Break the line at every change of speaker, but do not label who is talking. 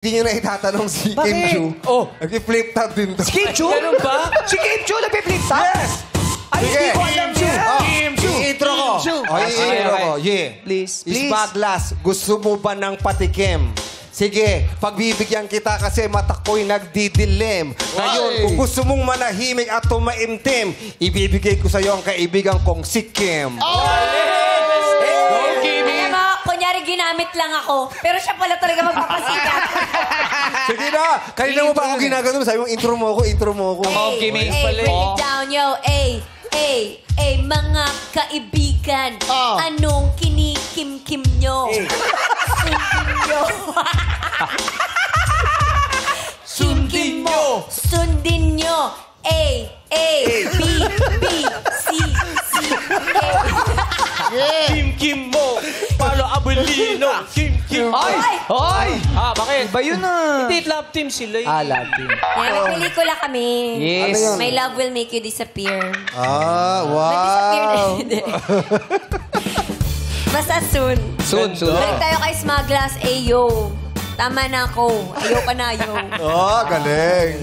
Hindi nyo na itatanong si
Bakit?
Kim Chu.
Oh.
Nag-flip top din to.
Si Kim Chu? Ganun ba? Si Kim Chu nag-flip top?
Yes!
Ay, hindi ko alam, Chu.
Kim Chu! I-intro ko. I-intro ko. Yeah.
Please, please.
Isbaglas, gusto mo ba ng patikim? Sige, pagbibigyan kita kasi mata ko'y nagdidilim. Ngayon, kung gusto mong manahimik at tumaimtim, ibibigay ko sa'yo ang kaibigan kong si Kim.
Alam mo, kunyari ginamit lang ako. Pero siya pala talaga magpapasikat.
Sige na! Kanina mo pa ako ginagano. Sabi mo, intro mo ako.
Hey, break it down, yo. Mga kaibigan. Anong kinikim-kim nyo? Sundin nyo. Sundin nyo. A, B, C, A.
Kim mo. Palo Abelino. Kim.
Ay!
Ay! Bakit?
Iba yun
Hindi, love team sila.
love team.
May pelikula kami.
Yes.
Ano yun?
My love will make you disappear.
Wow!
Disappear na hindi. Basta soon.
Soon.
Balik tayo kay Smaglas. Ayo. Tama na ako. Ayoko na, yo.
Oh, galing.